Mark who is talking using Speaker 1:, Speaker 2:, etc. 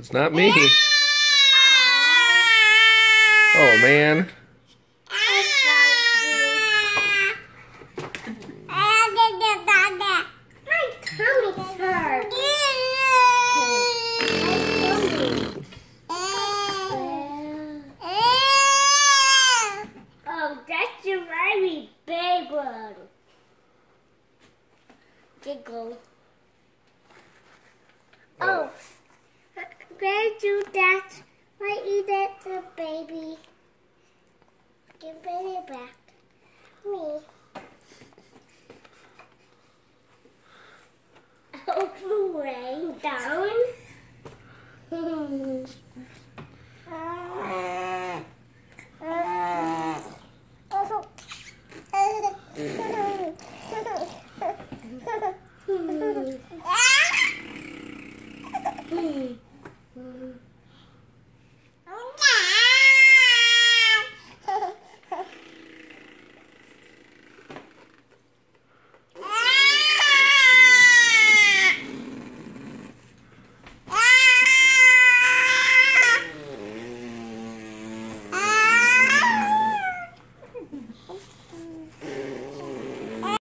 Speaker 1: It's not me. Oh, man.
Speaker 2: Oh, that's a very big one. Giggle. Oh, where do that? Why eat it, the baby? Give it back. Me. Oh, laying down.